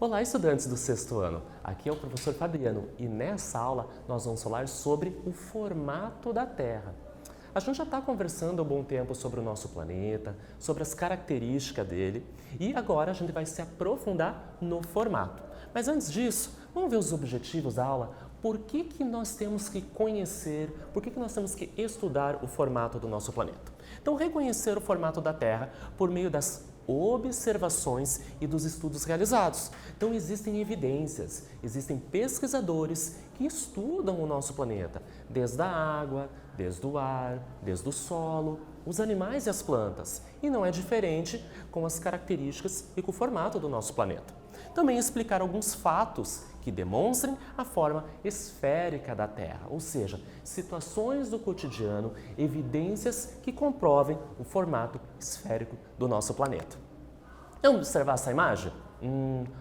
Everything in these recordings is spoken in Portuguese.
Olá, estudantes do sexto ano. Aqui é o professor Fabiano e nessa aula nós vamos falar sobre o formato da Terra. A gente já está conversando há um bom tempo sobre o nosso planeta, sobre as características dele e agora a gente vai se aprofundar no formato. Mas antes disso, vamos ver os objetivos da aula. Por que nós temos que conhecer, por que nós temos que estudar o formato do nosso planeta? Então, reconhecer o formato da Terra por meio das observações e dos estudos realizados. Então, existem evidências, existem pesquisadores que estudam o nosso planeta, desde a água, desde o ar, desde o solo, os animais e as plantas. E não é diferente com as características e com o formato do nosso planeta. Também explicar alguns fatos que demonstrem a forma esférica da Terra, ou seja, situações do cotidiano, evidências que comprovem o formato esférico do nosso planeta. Vamos observar essa imagem?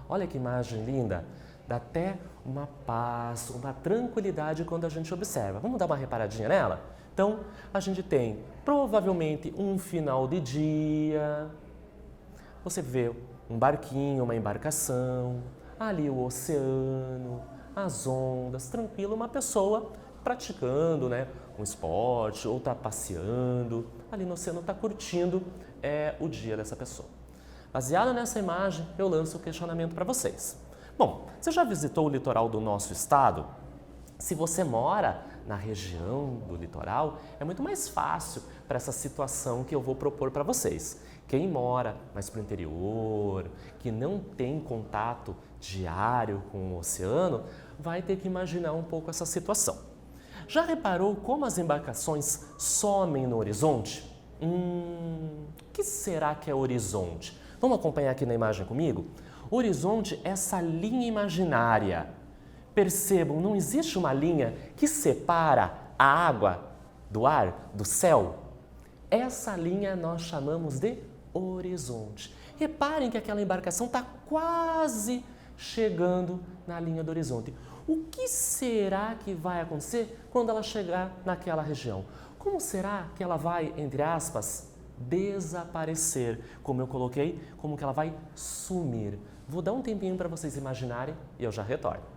Olha que imagem linda! Dá até uma paz, uma tranquilidade quando a gente observa. Vamos dar uma reparadinha nela? Então, a gente tem provavelmente um final de dia, você vê um barquinho, uma embarcação, ali o oceano, as ondas, tranquilo, uma pessoa praticando um esporte ou está passeando, ali no oceano está curtindo o dia dessa pessoa. Baseado nessa imagem, eu lanço o questionamento para vocês. Bom, você já visitou o litoral do nosso estado? Se você mora na região do litoral, é muito mais fácil para essa situação que eu vou propor para vocês. Quem mora mais para o interior, que não tem contato diário com o oceano, vai ter que imaginar um pouco essa situação. Já reparou como as embarcações somem no horizonte? O que será que é horizonte? Vamos acompanhar aqui na imagem comigo? Horizonte é essa linha imaginária. Percebam, não existe uma linha que separa a água do ar, do céu. Essa linha nós chamamos de horizonte. Reparem que aquela embarcação está quase chegando na linha do horizonte. O que será que vai acontecer quando ela chegar naquela região? Como será que ela vai, entre aspas, desaparecer? Como eu coloquei, como que ela vai sumir? Vou dar um tempinho para vocês imaginarem e eu já retorno.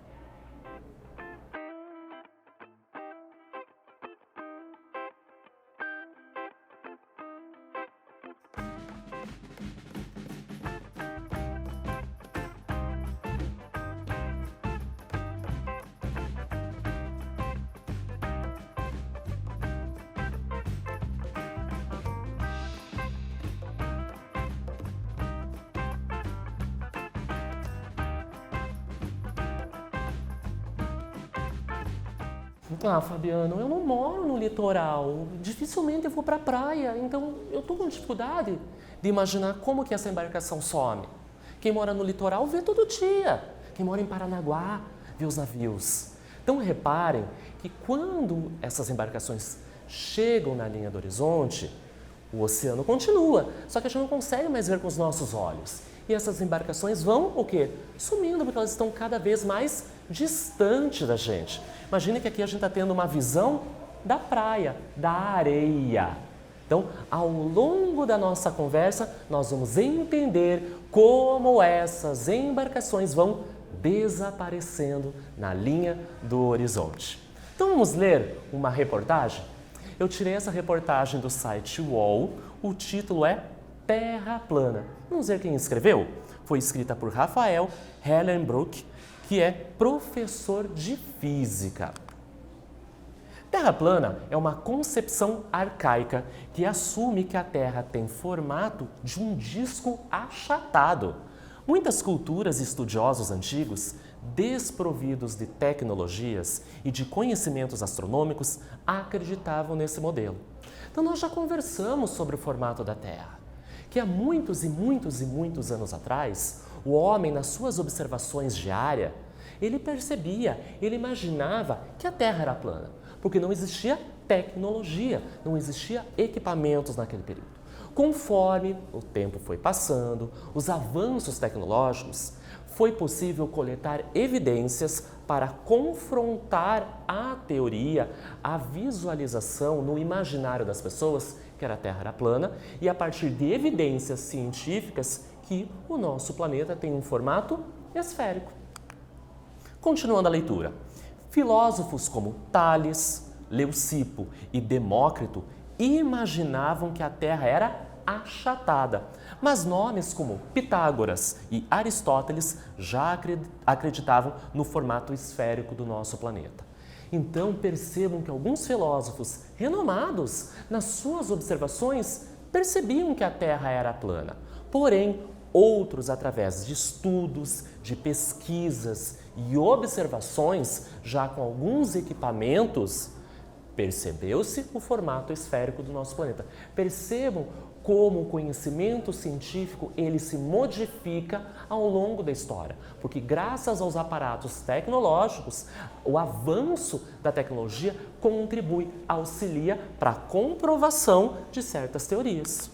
Ah, Fabiano, eu não moro no litoral, dificilmente eu vou para a praia, então eu estou com dificuldade de imaginar como que essa embarcação some. Quem mora no litoral vê todo dia, quem mora em Paranaguá vê os navios. Então reparem que quando essas embarcações chegam na linha do horizonte, o oceano continua, só que a gente não consegue mais ver com os nossos olhos. E essas embarcações vão o quê? Sumindo, porque elas estão cada vez mais distantes da gente. Imagine que aqui a gente está tendo uma visão da praia, da areia. Então, ao longo da nossa conversa, nós vamos entender como essas embarcações vão desaparecendo na linha do horizonte. Então, vamos ler uma reportagem? Eu tirei essa reportagem do site UOL, o título é Terra Plana. Vamos ver quem escreveu? Foi escrita por Rafael Hellenbruck, que é professor de física. Terra plana é uma concepção arcaica que assume que a Terra tem formato de um disco achatado. Muitas culturas e estudiosos antigos, desprovidos de tecnologias e de conhecimentos astronômicos, acreditavam nesse modelo. Então nós já conversamos sobre o formato da Terra, que há muitos e muitos e muitos anos atrás, o homem, nas suas observações diárias, ele percebia, ele imaginava que a Terra era plana, porque não existia tecnologia, não existia equipamentos naquele período. Conforme o tempo foi passando, os avanços tecnológicos, foi possível coletar evidências para confrontar a teoria, a visualização no imaginário das pessoas que a Terra era plana e a partir de evidências científicas que o nosso planeta tem um formato esférico. Continuando a leitura, filósofos como Tales, Leucipo e Demócrito imaginavam que a Terra era achatada, mas nomes como Pitágoras e Aristóteles já acreditavam no formato esférico do nosso planeta. Então percebam que alguns filósofos renomados nas suas observações percebiam que a Terra era plana, porém outros, através de estudos, de pesquisas e observações, já com alguns equipamentos, percebeu-se o formato esférico do nosso planeta. Percebam como o conhecimento científico ele se modifica ao longo da história, porque graças aos aparatos tecnológicos, o avanço da tecnologia contribui, auxilia para a comprovação de certas teorias.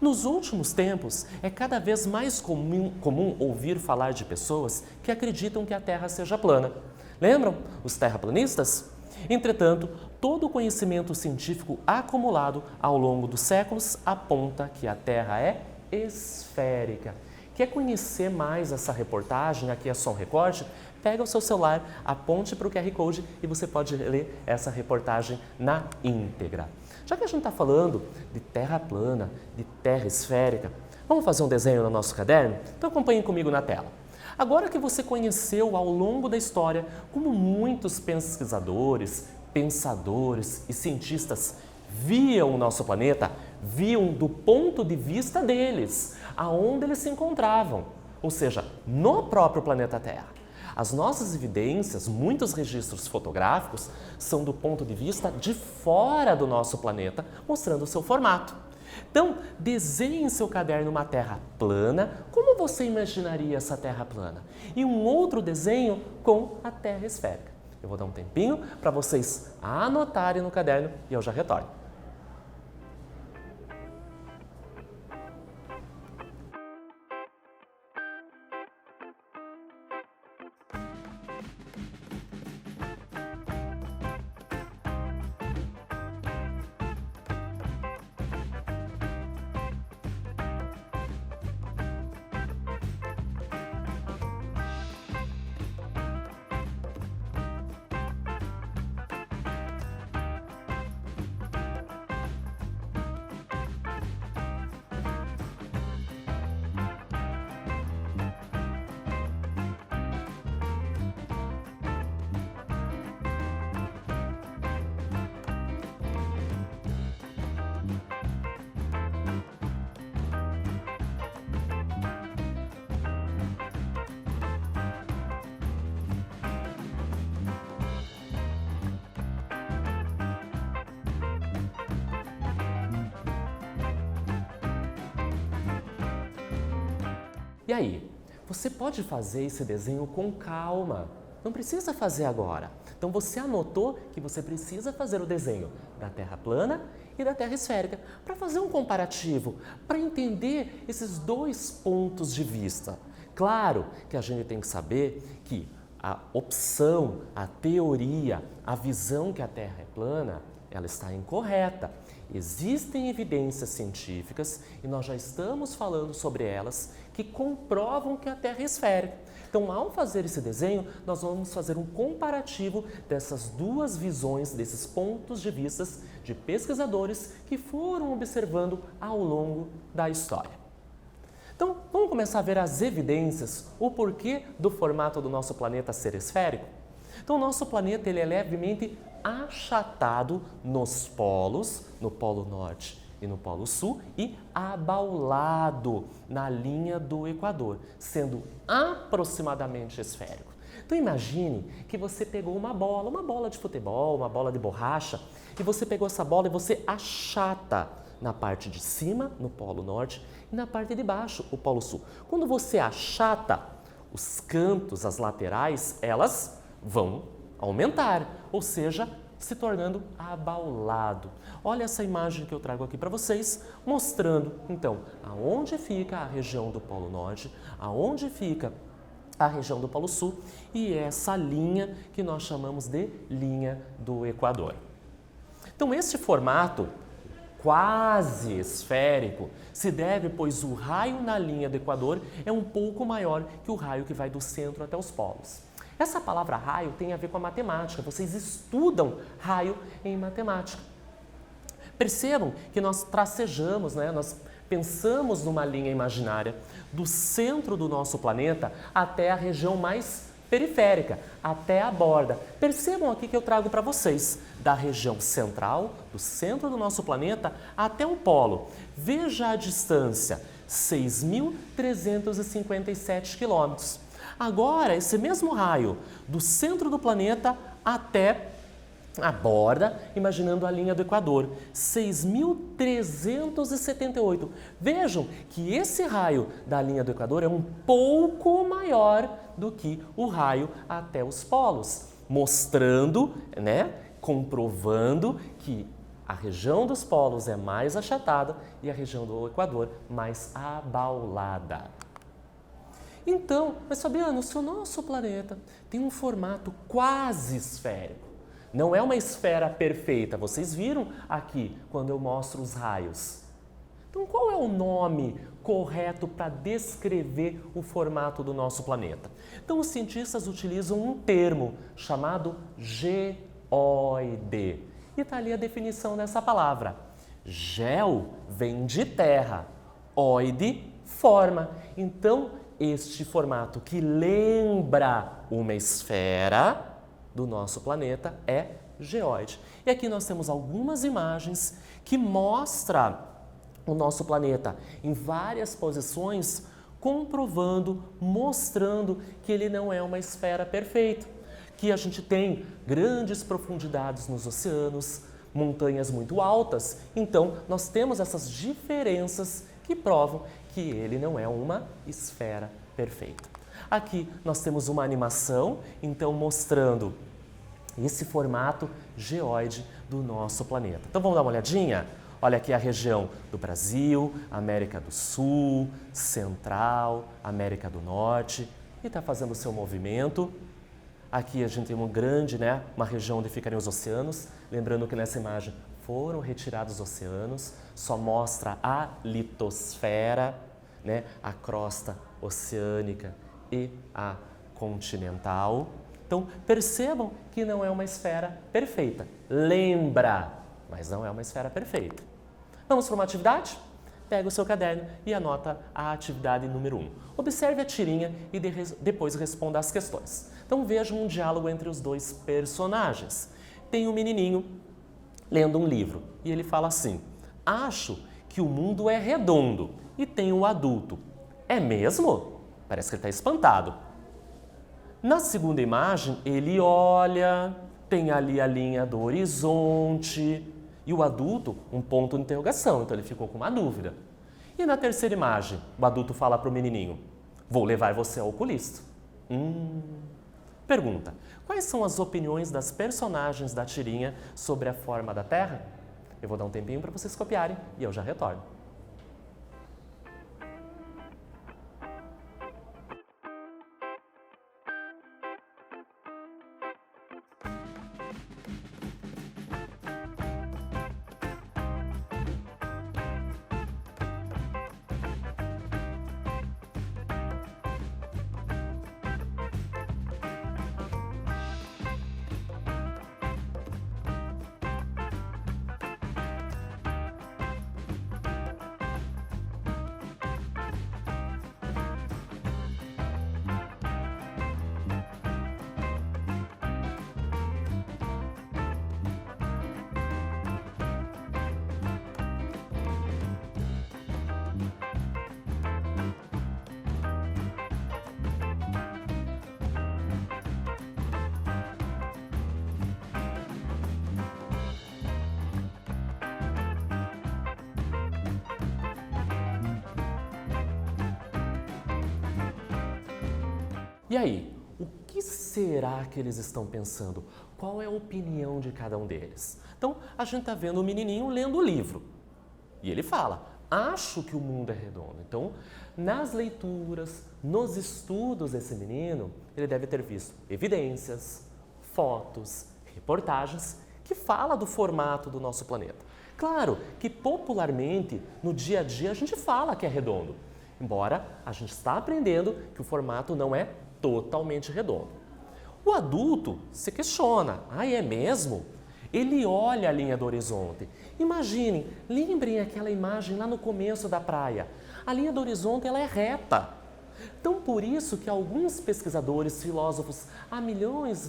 Nos últimos tempos, é cada vez mais comum ouvir falar de pessoas que acreditam que a Terra seja plana. Lembram os terraplanistas? Entretanto, todo o conhecimento científico acumulado ao longo dos séculos aponta que a Terra é esférica. Quer conhecer mais essa reportagem? Aqui é só um recorte. Pega o seu celular, aponte para o QR Code e você pode ler essa reportagem na íntegra. Já que a gente está falando de Terra plana, de Terra esférica, vamos fazer um desenho no nosso caderno? Então acompanhem comigo na tela. Agora que você conheceu ao longo da história como muitos pesquisadores, pensadores e cientistas viam o nosso planeta, viam do ponto de vista deles, aonde eles se encontravam, ou seja, no próprio planeta Terra. As nossas evidências, muitos registros fotográficos, são do ponto de vista de fora do nosso planeta, mostrando o seu formato. Então, desenhe em seu caderno uma Terra plana. Como você imaginaria essa Terra plana? E um outro desenho com a Terra esférica. Eu vou dar um tempinho para vocês anotarem no caderno e eu já retorno. E aí, você pode fazer esse desenho com calma, não precisa fazer agora. Então você anotou que você precisa fazer o desenho da Terra plana e da Terra esférica para fazer um comparativo, para entender esses dois pontos de vista. Claro que a gente tem que saber que a opção, a teoria, a visão que a Terra é plana, ela está incorreta. Existem evidências científicas, e nós já estamos falando sobre elas, que comprovam que a Terra é esférica. Então, ao fazer esse desenho, nós vamos fazer um comparativo dessas duas visões, desses pontos de vista de pesquisadores que foram observando ao longo da história. Então, vamos começar a ver as evidências, o porquê do formato do nosso planeta ser esférico? Então, o nosso planeta ele é levemente achatado nos polos, no Polo Norte e no Polo Sul, e abaulado na linha do Equador, sendo aproximadamente esférico. Então imagine que você pegou uma bola de futebol, uma bola de borracha, e você pegou essa bola e você achata na parte de cima, no Polo Norte, e na parte de baixo, o Polo Sul. Quando você achata, os cantos, as laterais, elas vão aumentar, ou seja, se tornando abaulado. Olha essa imagem que eu trago aqui para vocês, mostrando, então, aonde fica a região do Polo Norte, aonde fica a região do Polo Sul e essa linha que nós chamamos de linha do Equador. Então, este formato quase esférico se deve, pois o raio na linha do Equador é um pouco maior que o raio que vai do centro até os polos. Essa palavra raio tem a ver com a matemática, vocês estudam raio em matemática. Percebam que nós tracejamos, nós pensamos numa linha imaginária do centro do nosso planeta até a região mais periférica, até a borda. Percebam aqui que eu trago para vocês da região central, do centro do nosso planeta, até o polo. Veja a distância, 6.357 quilômetros. Agora, esse mesmo raio do centro do planeta até a borda, imaginando a linha do Equador, 6.378. Vejam que esse raio da linha do Equador é um pouco maior do que o raio até os polos, mostrando, comprovando que a região dos polos é mais achatada e a região do Equador mais abaulada. Então, mas Fabiano, se o nosso planeta tem um formato quase esférico, não é uma esfera perfeita, vocês viram aqui quando eu mostro os raios. Então, qual é o nome correto para descrever o formato do nosso planeta? Então, os cientistas utilizam um termo chamado geoide. E está ali a definição dessa palavra. Geo vem de terra, oide, forma. Então, este formato que lembra uma esfera do nosso planeta é geoide. E aqui nós temos algumas imagens que mostram o nosso planeta em várias posições, comprovando, mostrando que ele não é uma esfera perfeita, que a gente tem grandes profundidades nos oceanos, montanhas muito altas, então nós temos essas diferenças que provam que ele não é uma esfera perfeita. Aqui nós temos uma animação, então mostrando esse formato geoide do nosso planeta. Então vamos dar uma olhadinha? Olha aqui a região do Brasil, América do Sul, Central, América do Norte, e está fazendo o seu movimento. Aqui a gente tem uma região onde ficariam os oceanos, lembrando que nessa imagem foram retirados os oceanos, só mostra a litosfera, a crosta oceânica e a continental. Então, percebam que não é uma esfera perfeita. Lembra, mas não é uma esfera perfeita. Vamos para uma atividade? Pega o seu caderno e anota a atividade número 1. Observe a tirinha e depois responda as questões. Então, veja um diálogo entre os dois personagens. Tem um menininho lendo um livro e ele fala assim: acho que o mundo é redondo. E tem o adulto: é mesmo? Parece que ele está espantado. Na segunda imagem, ele olha, tem ali a linha do horizonte e o adulto, um ponto de interrogação, então ele ficou com uma dúvida. E na terceira imagem, o adulto fala para o menininho: vou levar você ao oculista. Pergunta: quais são as opiniões das personagens da tirinha sobre a forma da Terra? Eu vou dar um tempinho para vocês copiarem e eu já retorno. E aí, o que será que eles estão pensando? Qual é a opinião de cada um deles? Então, a gente está vendo o menininho lendo o livro. E ele fala: acho que o mundo é redondo. Então, nas leituras, nos estudos desse menino, ele deve ter visto evidências, fotos, reportagens que falam do formato do nosso planeta. Claro que popularmente, no dia a dia, a gente fala que é redondo, embora a gente está aprendendo que o formato não é totalmente redondo. O adulto se questiona, é mesmo? Ele olha a linha do horizonte. Imaginem, lembrem aquela imagem lá no começo da praia. A linha do horizonte ela é reta. Então, por isso que alguns pesquisadores, filósofos, há milhares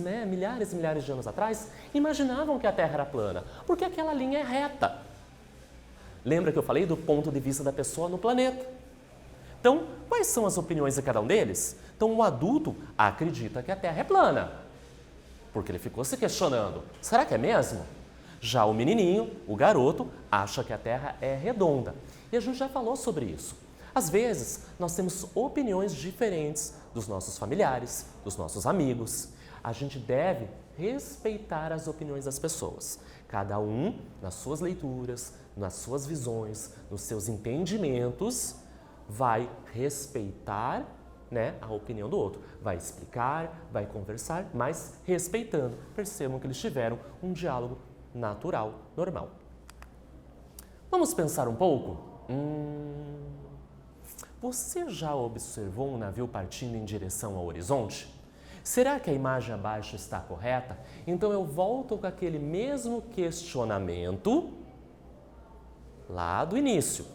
e milhares de anos atrás, imaginavam que a Terra era plana, porque aquela linha é reta. Lembra que eu falei do ponto de vista da pessoa no planeta? Então, quais são as opiniões de cada um deles? Então, o adulto acredita que a Terra é plana, porque ele ficou se questionando, será que é mesmo? Já o menininho, o garoto, acha que a Terra é redonda. E a gente já falou sobre isso. Às vezes, nós temos opiniões diferentes dos nossos familiares, dos nossos amigos. A gente deve respeitar as opiniões das pessoas. Cada um, nas suas leituras, nas suas visões, nos seus entendimentos, vai respeitar, a opinião do outro. Vai explicar, vai conversar, mas respeitando. Percebam que eles tiveram um diálogo natural, normal. Vamos pensar um pouco? Você já observou um navio partindo em direção ao horizonte? Será que a imagem abaixo está correta? Então eu volto com aquele mesmo questionamento lá do início,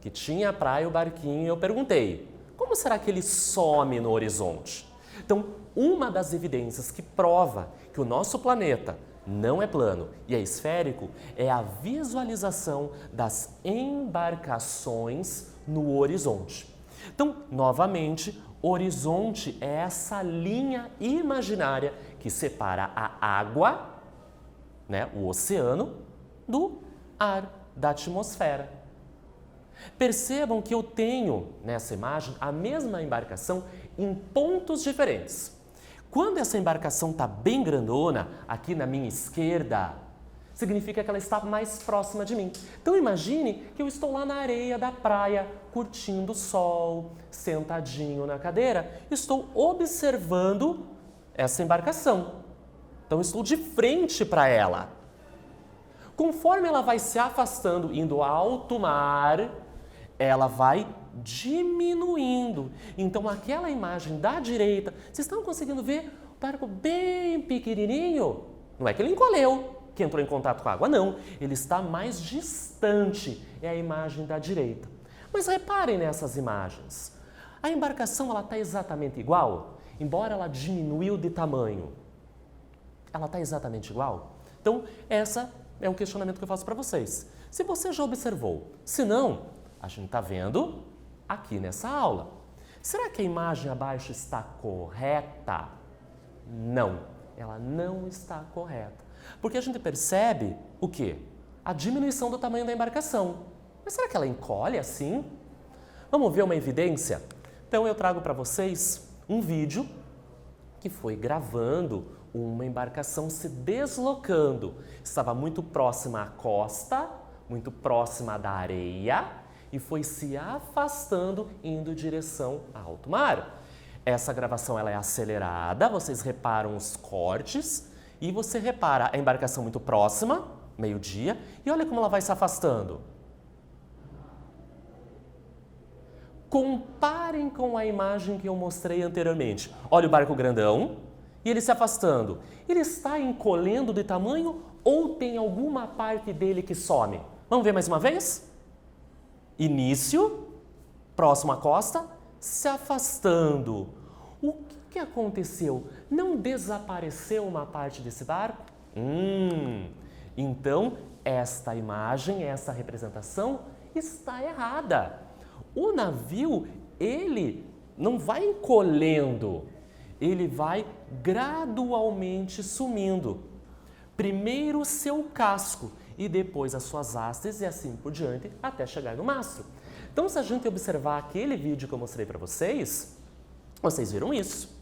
que tinha a praia e o barquinho, e eu perguntei, como será que ele some no horizonte? Então, uma das evidências que prova que o nosso planeta não é plano e é esférico é a visualização das embarcações no horizonte. Então, novamente, horizonte é essa linha imaginária que separa a água, o oceano, do ar, da atmosfera. Percebam que eu tenho nessa imagem a mesma embarcação em pontos diferentes. Quando essa embarcação está bem grandona, aqui na minha esquerda, significa que ela está mais próxima de mim. Então imagine que eu estou lá na areia da praia, curtindo o sol, sentadinho na cadeira, estou observando essa embarcação. Então estou de frente para ela. Conforme ela vai se afastando, indo ao alto mar, ela vai diminuindo. Então, aquela imagem da direita, vocês estão conseguindo ver o barco bem pequenininho? Não é que ele encolheu, que entrou em contato com a água, não. Ele está mais distante, é a imagem da direita. Mas reparem nessas imagens. A embarcação está exatamente igual, embora ela diminuiu de tamanho. Ela está exatamente igual? Então, essa é um questionamento que eu faço para vocês. Se você já observou, se não, a gente está vendo aqui nessa aula. Será que a imagem abaixo está correta? Não, ela não está correta. Porque a gente percebe o quê? A diminuição do tamanho da embarcação. Mas será que ela encolhe assim? Vamos ver uma evidência? Então eu trago para vocês um vídeo que foi gravando uma embarcação se deslocando. Estava muito próxima à costa, muito próxima da areia, e foi se afastando, indo em direção ao alto mar. Essa gravação ela é acelerada, vocês reparam os cortes, e você repara a embarcação muito próxima, meio-dia, e olha como ela vai se afastando. Comparem com a imagem que eu mostrei anteriormente. Olha o barco grandão, e ele se afastando. Ele está encolhendo de tamanho ou tem alguma parte dele que some? Vamos ver mais uma vez? Início, próximo à costa, se afastando. O que aconteceu? Não desapareceu uma parte desse barco? Então, esta imagem, essa representação está errada. O navio, ele não vai encolhendo, ele vai gradualmente sumindo. Primeiro o seu casco e depois as suas hastes e assim por diante até chegar no mastro. Então, se a gente observar aquele vídeo que eu mostrei para vocês, vocês viram isso.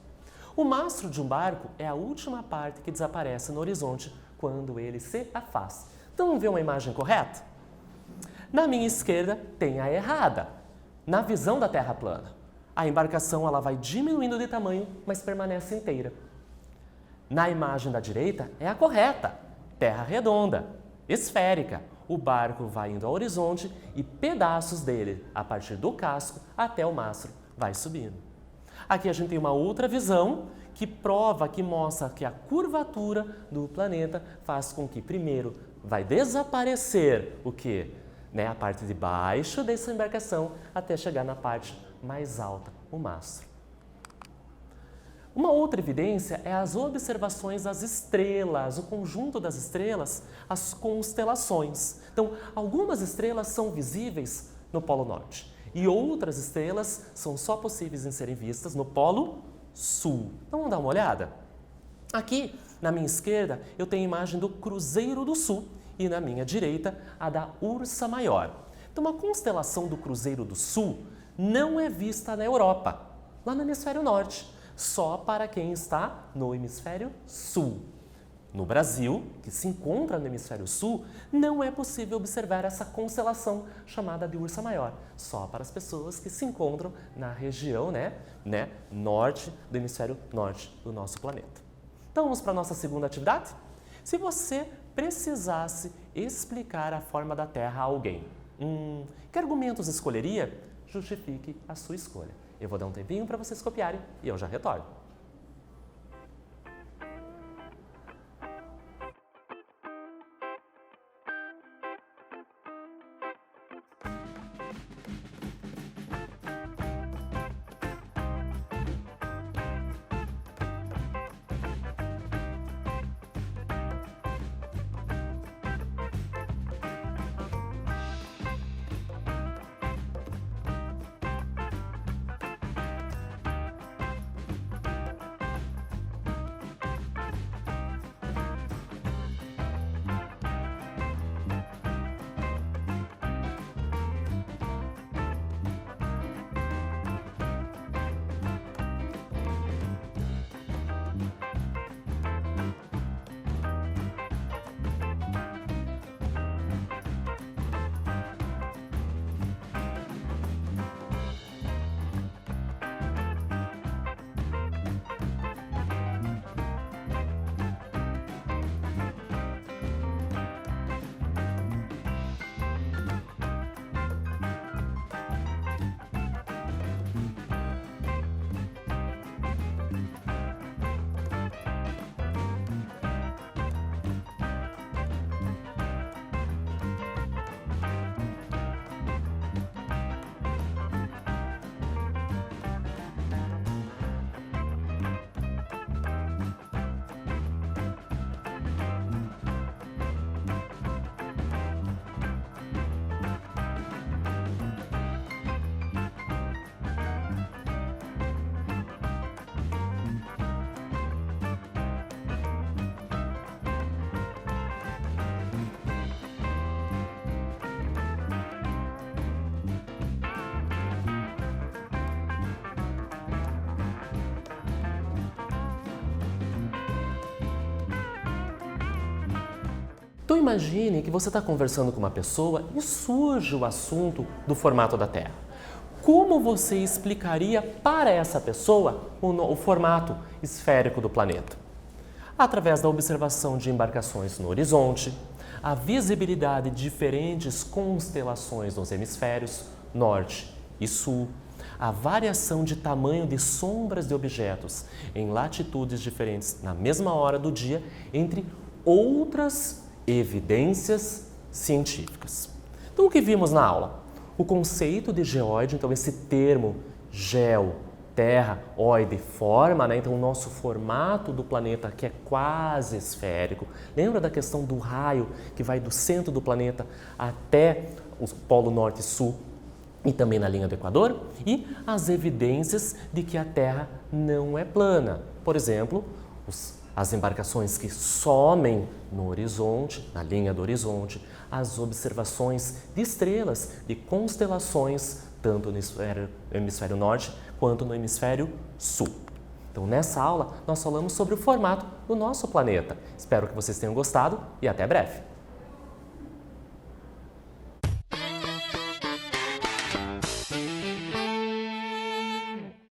O mastro de um barco é a última parte que desaparece no horizonte quando ele se afasta. Então, vamos ver uma imagem correta? Na minha esquerda tem a errada, na visão da Terra plana. A embarcação ela vai diminuindo de tamanho, mas permanece inteira. Na imagem da direita é a correta, Terra redonda. esférica. O barco vai indo ao horizonte e pedaços dele, a partir do casco até o mastro, vai subindo. Aqui a gente tem uma outra visão que prova, que mostra que a curvatura do planeta faz com que, primeiro, vai desaparecer o quê? A parte de baixo dessa embarcação até chegar na parte mais alta, o mastro. Uma outra evidência é as observações das estrelas, o conjunto das estrelas, as constelações. Então, algumas estrelas são visíveis no Polo Norte e outras estrelas são só possíveis em serem vistas no Polo Sul. Então, vamos dar uma olhada? Aqui, na minha esquerda, eu tenho a imagem do Cruzeiro do Sul e na minha direita, a da Ursa Maior. Então, a constelação do Cruzeiro do Sul não é vista na Europa, lá no hemisfério norte, só para quem está no hemisfério sul. No Brasil, que se encontra no hemisfério sul, não é possível observar essa constelação chamada de Ursa Maior, só para as pessoas que se encontram na região norte do hemisfério norte do nosso planeta. Então vamos para a nossa segunda atividade? Se você precisasse explicar a forma da Terra a alguém, que argumentos escolheria? Justifique a sua escolha. Eu vou dar um tempinho para vocês copiarem e eu já retorno. Então imagine que você está conversando com uma pessoa e surge o assunto do formato da Terra. Como você explicaria para essa pessoa o formato esférico do planeta? Através da observação de embarcações no horizonte, a visibilidade de diferentes constelações nos hemisférios norte e sul, a variação de tamanho de sombras de objetos em latitudes diferentes na mesma hora do dia, entre outras evidências científicas. Então, o que vimos na aula? O conceito de geóide, então esse termo geo, terra, oide, forma, então o nosso formato do planeta que é quase esférico. Lembra da questão do raio que vai do centro do planeta até o polo norte e sul e também na linha do Equador? E as evidências de que a Terra não é plana. Por exemplo, as embarcações que somem no horizonte, na linha do horizonte, as observações de estrelas, de constelações, tanto no hemisfério norte quanto no hemisfério sul. Então, nessa aula, nós falamos sobre o formato do nosso planeta. Espero que vocês tenham gostado e até breve!